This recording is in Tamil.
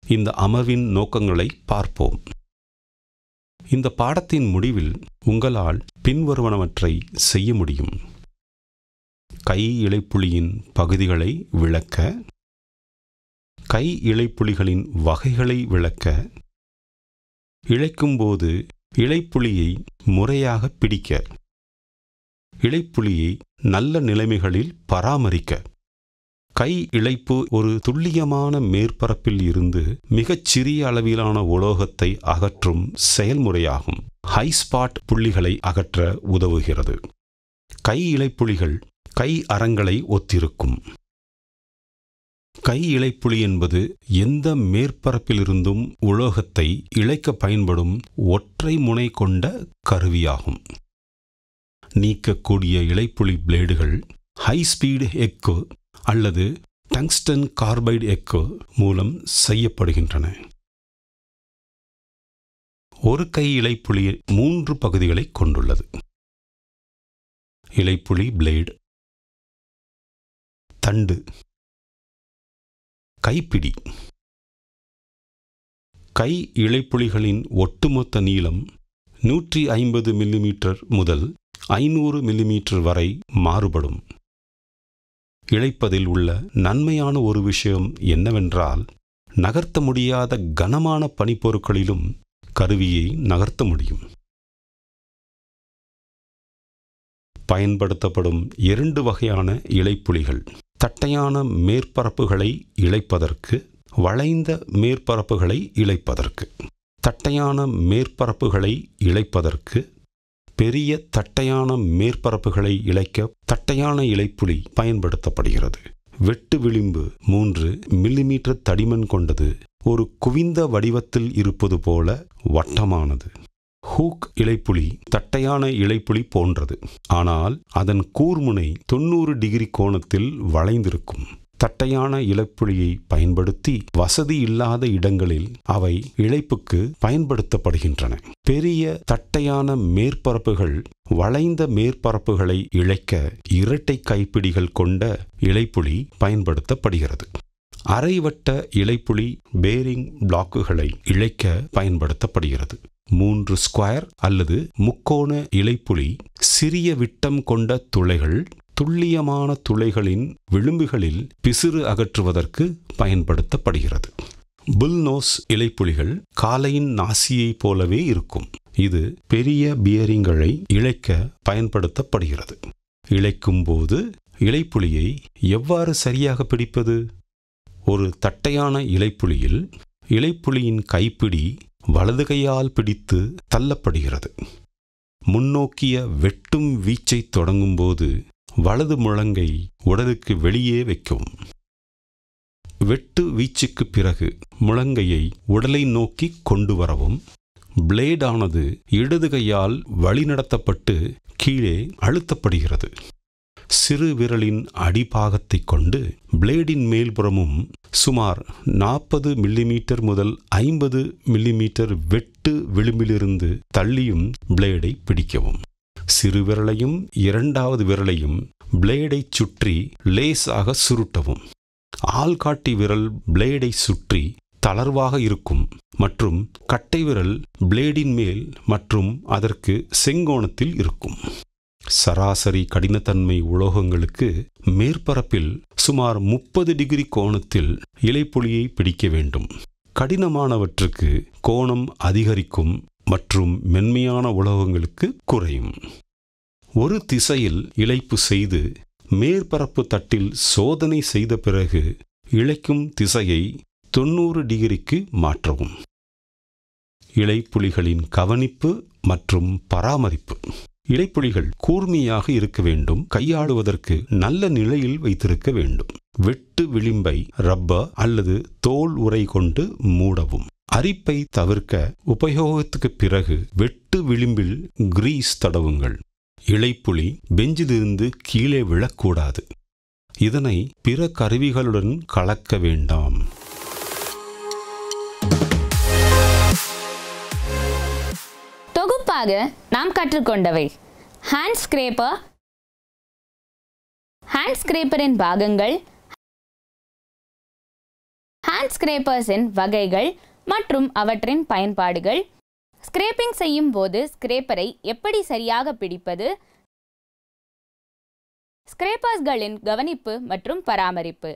இந்த அமர்வின் நோக்கங்களை பார்ப்போம். இந்த பாடத்தின் முடிவில் உங்களால் பின்வருவனவற்றை செய்ய முடியும். கை இலைப்புலியின் பகுதிகளை விளக்க, கை இலைப்புலிகளின் வகைகளை விளக்க, இழைக்கும்போது இலைப்புலியை முறையாக பிடிக்க, இலைப்புலியை நல்ல நிலைமைகளில் பராமரிக்க. கை இழைப்பு ஒரு துல்லியமான மேற்பரப்பில் இருந்து மிகச் சிறிய அளவிலான உலோகத்தை அகற்றும் செயல்முறையாகும். ஹை ஸ்பாட் புள்ளிகளை அகற்ற உதவுகிறது. கை இலைப்புலிகள் கை அரங்களை ஒத்திருக்கும். கை இலைப்புலி என்பது எந்த மேற்பரப்பிலிருந்தும் உலோகத்தை இழைக்க பயன்படும் ஒற்றை முனை கொண்ட கருவியாகும். நீக்கக்கூடிய இலைப்புலி பிளேடுகள் ஹை ஸ்பீட் எக்கு அல்லது டங்ஸ்டன் கார்பைடு எக்கு மூலம் செய்யப்படுகின்றன. ஒரு கை இலைப்புலி 3 பகுதிகளை கொண்டுள்ளது. இலைப்புலி பிளேடு, தண்டு, கைப்பிடி. கை இலைப்புலிகளின் ஒட்டுமொத்த நீளம் 150 மில்லிமீட்டர் முதல் 500 மில்லிமீட்டர் வரை மாறுபடும். இழைப்பதில் உள்ள நன்மையான ஒரு விஷயம் என்னவென்றால், நகர்த்த முடியாத கனமான பனிப்பொருட்களிலும் கருவியை நகர்த்த முடியும். பயன்படுத்தப்படும் 2 வகையான இலைப்புலிகள்: தட்டையான மேற்பரப்புகளை இழைப்பதற்கு, வளைந்த மேற்பரப்புகளை இழைப்பதற்கு. தட்டையான மேற்பரப்புகளை இழைப்பதற்கு பெரிய தட்டையான மேற்பரப்புகளை இழைக்க தட்டையான இலைப்புலி பயன்படுத்தப்படுகிறது. வெட்டு விளிம்பு 3 மில்லிமீட்டர் தடிமன் கொண்டது. ஒரு குவிந்த வடிவத்தில் இருப்பது போல வட்டமானது. ஹூக் இலைப்புலி தட்டையான இலைப்புலி போன்றது, ஆனால் அதன் கூர்முனை 90 டிகிரி கோணத்தில் வளைந்திருக்கும். தட்டையான இலைப்புலியை பயன்படுத்தி வசதி இல்லாத இடங்களில் அவை இழைப்புக்கு பயன்படுத்தப்படுகின்றன. பெரிய தட்டையான மேற்பரப்புகள் வளைந்த மேற்பரப்புகளை இழைக்க இரட்டை கைப்பிடிகள் கொண்ட இலைப்புலி பயன்படுத்தப்படுகிறது. அரைவட்ட இலைப்புலி பேரிங் பிளாக்குகளை இழைக்க பயன்படுத்தப்படுகிறது. 3 ஸ்கொயர் அல்லது முக்கோண இலைப்புலி சிறிய விட்டம் கொண்ட துளைகள் துல்லியமான துளைகளின் விளிம்புகளில் பிசிறு அகற்றுவதற்கு பயன்படுத்தப்படுகிறது. புல்நோஸ் இலைப்புலிகள் காளையின் நாசியைப் போலவே இருக்கும். இது பெரிய பியரிங்களை இழைக்க பயன்படுத்தப்படுகிறது. இழைக்கும் போது இலைப்புலியை எவ்வாறு சரியாக பிடிப்பது? ஒரு தட்டையான இலைப்புலியில் இலைப்புலியின் கைப்பிடி வலது கையால் பிடித்து தள்ளப்படுகிறது. முன்னோக்கிய வெட்டும் வீச்சை தொடங்கும் போது வலது முழங்கை உடலுக்கு வெளியே வைக்கவும். வெட்டு வீச்சுக்கு பிறகு முழங்கையை உடலை நோக்கி கொண்டு வரவும். பிளேடானது இடது கையால் வழிநடத்தப்பட்டு கீழே அழுத்தப்படுகிறது. சிறு விரலின் அடிபாகத்தை கொண்டு பிளேடின் மேல்புறமும் சுமார் 40 மில்லிமீட்டர் முதல் 50 மில்லிமீட்டர் வெட்டு விளிம்பிலிருந்து தள்ளியும் பிளேடை பிடிக்கவும். சிறு விரலையும் 2வது விரலையும் பிளேடை சுற்றி லேசாக சுருட்டவும். ஆள்காட்டி விரல் பிளேடை சுற்றி தளர்வாக இருக்கும் மற்றும் கட்டை விரல் பிளேடின் மேல் மற்றும் அதற்கு செங்கோணத்தில் இருக்கும். சராசரி கடினத்தன்மை உலோகங்களுக்கு மேற்பரப்பில் சுமார் 30 டிகிரி கோணத்தில் இலைப்புலியை பிடிக்க வேண்டும். கடினமானவற்றுக்கு கோணம் அதிகரிக்கும் மற்றும் மென்மையான உலோகங்களுக்கு குறையும். ஒரு திசையில் இழைப்பு செய்து மேற்பரப்பு தட்டில் சோதனை செய்த பிறகு இழைக்கும் திசையை 90 டிகிரிக்கு மாற்றவும். இலைப்புலிகளின் கவனிப்பு மற்றும் பராமரிப்பு. இலைப்புலிகள் கூர்மையாக இருக்க வேண்டும். கையாளுவதற்கு நல்ல நிலையில் வைத்திருக்க வேண்டும். வெட்டு விளிம்பை ரப்பர் அல்லது தோல் உறை கொண்டு மூடவும். அரிப்பை தவிர்க்க உபயோகத்துக்கு பிறகு வெட்டு விளிம்பில் கிரீஸ் தடவுங்கள். இலைப்புலி பெஞ்சிலிருந்து கீழே விழக்கூடாது. இதனை பிற கருவிகளுடன் கலக்க வேண்டாம். தொகுப்பாக நாம் கற்றுக்கொண்டவை: ஹேண்ட் ஸ்கிரேப்பர், ஹேண்ட் ஸ்கிரேப்பரின் பாகங்கள், ஹேண்ட் ஸ்கிரேப்பர்ஸின் வகைகள் மற்றும் அவற்றின் பயன்பாடுகள், ஸ்கிரேப்பிங் செய்யும் போது ஸ்கிரேப்பரை எப்படி சரியாக பிடிப்பது, ஸ்கிரேப்பர்ஸ்களின் கவனிப்பு மற்றும் பராமரிப்பு.